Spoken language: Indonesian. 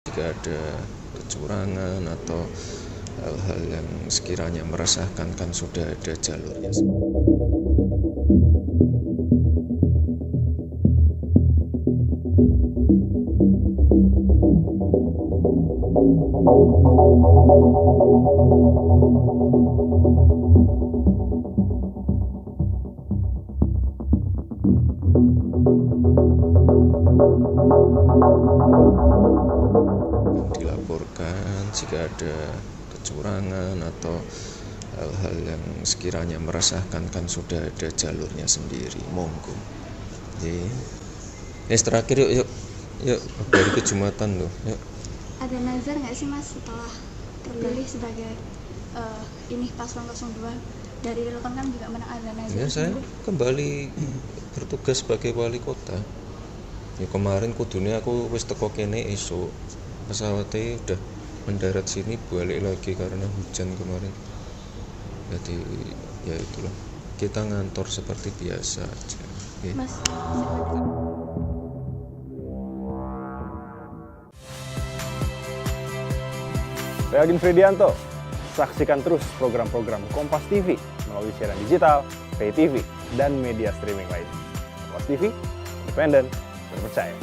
Jika ada kecurangan atau hal-hal yang sekiranya meresahkan, kan sudah ada jalurnya. Dilaporkan jika ada kecurangan atau hal-hal yang sekiranya meresahkan, kan sudah ada jalurnya sendiri. Monggo. Terakhir yuk dari kejumatan loh. Yuk. Ada nazar nggak sih Mas setelah terpilih sebagai ini paslon 02 dari Relokon kan juga menang, ada nazar? Ya, saya kembali bertugas sebagai wali kota. Ya, kemarin kudune aku wis teko kene esuk. Pesawatnya udah mendarat sini, balik lagi karena hujan kemarin. Jadi ya itulah, kita ngantor seperti biasa aja. Okay. Mas, Saya Agin Fridianto. Saksikan terus program-program Kompas TV melalui siaran digital, pay TV, dan media streaming lain. Kompas TV, independen, terpercaya.